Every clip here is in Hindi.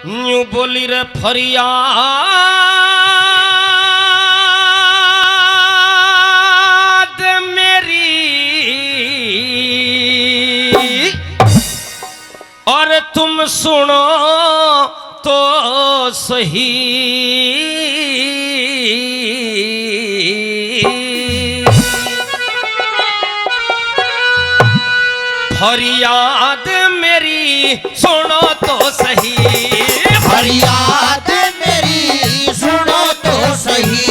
न्यू बोली रे फरियाद मेरी और तुम सुनो तो सही। फरियाद मेरी सुनो तो सही। फरियाद मेरी सुनो तो सही।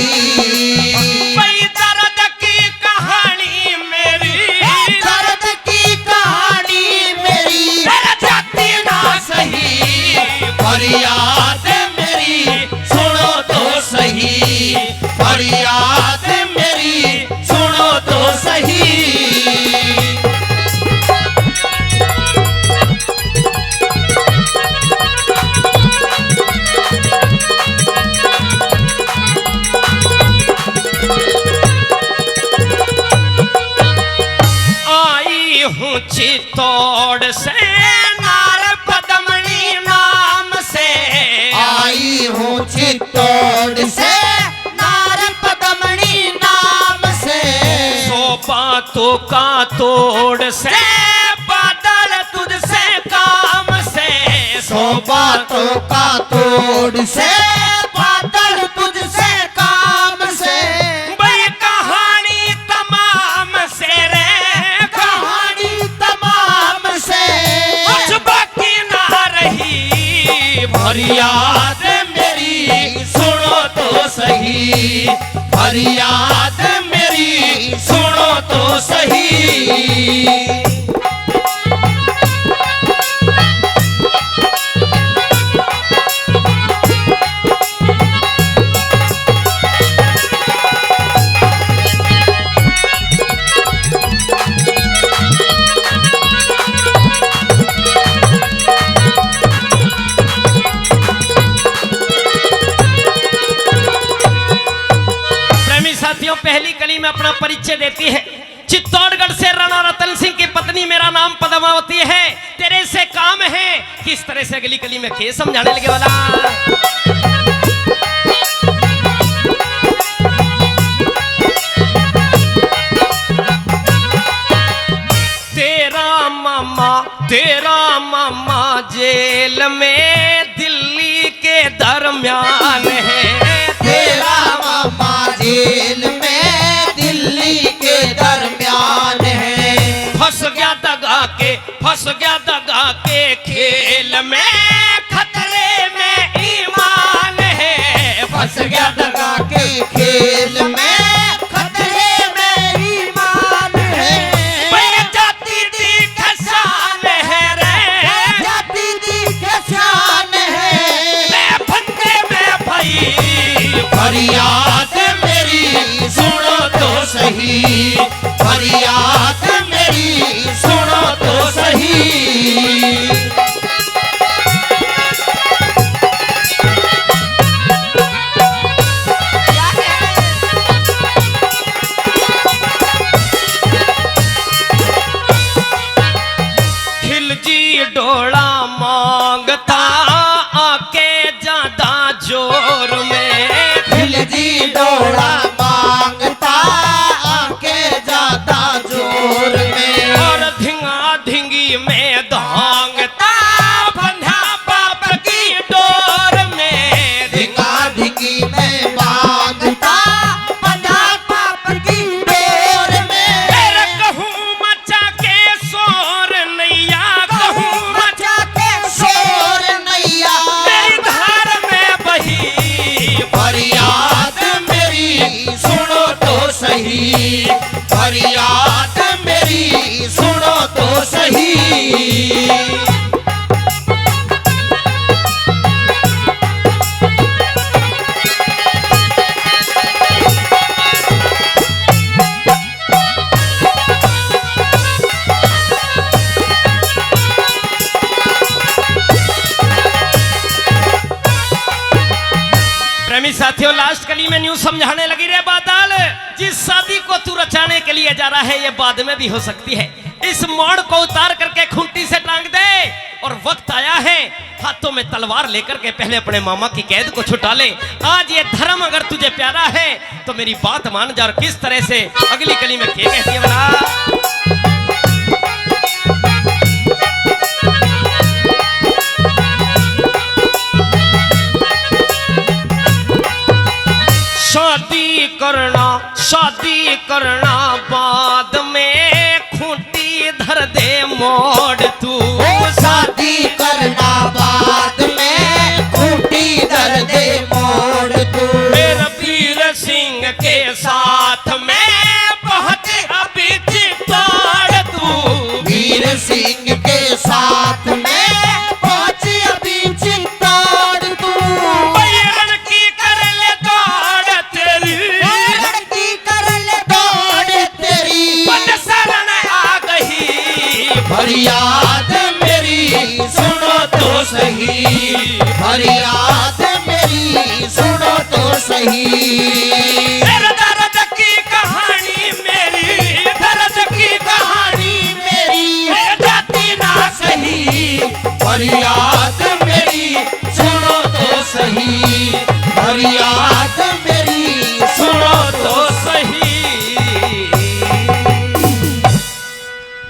भाई दर्द की कहानी मेरी, दर्द की कहानी मेरी जाती ना सही। फरियाद मेरी सुनो तो सही। फरियाद मेरी सुनो तो सही। चित्तौड़ से नार पदमणि नाम से आई हूँ चित्तौड़ से नार पदमणि नाम से। सो बातों का तोड़ से बादल तुझसे काम से। सो बातों का तोड़ से बादल तुझसे काम से। भाई कहानी तमाम से रे, कहानी तमाम से कुछ बाकी ना रही। फरियाद मेरी सुनो तो सही। फरियाद मेरी सुनो तो सही। पहली कली में अपना परिचय देती है। चित्तौड़गढ़ से राणा रतन सिंह की पत्नी, मेरा नाम पद्मावती है। तेरे से काम है। किस तरह से अगली कली में के समझाने लगे वाला। तेरा मामा जेल में दिल्ली के दरमियान है। तेरा मामा जेल में दिल्ली के दरमियान है। फंस गया दगा के खेल में, खतरे में ईमान है। फंस गया दगा के खेल में, खतरे में ईमान है। जाती दी खसान है रे, जाती दी खसान है। मैं फंदे में भाई। फरियाद मेरी सुनो तो सही। फरियाद मेरी सुनो तो सही। खिलजी डोला मांगता आके ज्यादा जोर में। खिलजी डोला मांगता आके ज्यादा जोर में। और धिंगा धिंगी में धांगता बंधा बाप की डोर में। धिंगा धिंगी में बांधता बंधा पाप की डोर में। मेरे कहूँ मचा के शोर नैया, कहूँ मचा के शोर नैया मेरी धार में बही। फरियाद मेरी सुनो तो सही। फरियाद मेरी सुनो तो सही। प्रेमी साथियों, लास्ट कली में न्यूज समझाने लगी रे बादल। जिस शादी को तू रचाने के लिए जा रहा है ये बाद में भी हो सकती है। इस मोड़ को उतार करके खूंटी से टांग दे। और वक्त आया है हाथों में तलवार लेकर के पहले अपने मामा की कैद को छुटा ले। आज ये धर्म अगर तुझे प्यारा है तो मेरी बात मान जा। और किस तरह से अगली कली में क्या कहती है बना, शादी करना बाद में खूंटी धर दे मोड़ तू। शादी करना बाद में खूंटी धर दे मोड़ तू। मेरे वीर सिंह के साथ में पहुंच अभी चित्तौड़ तू। वीर सिंह के साथ में पहुंच अभी चित्तौड़ तू। बैरन की कर ले दौड़ तेरी, फरियाद मेरी सुनो तो सही, फरियाद मेरी सुनो तो सही। दर्द की कहानी मेरी, दर्द की कहानी मेरी जाती ना सही, फरियाद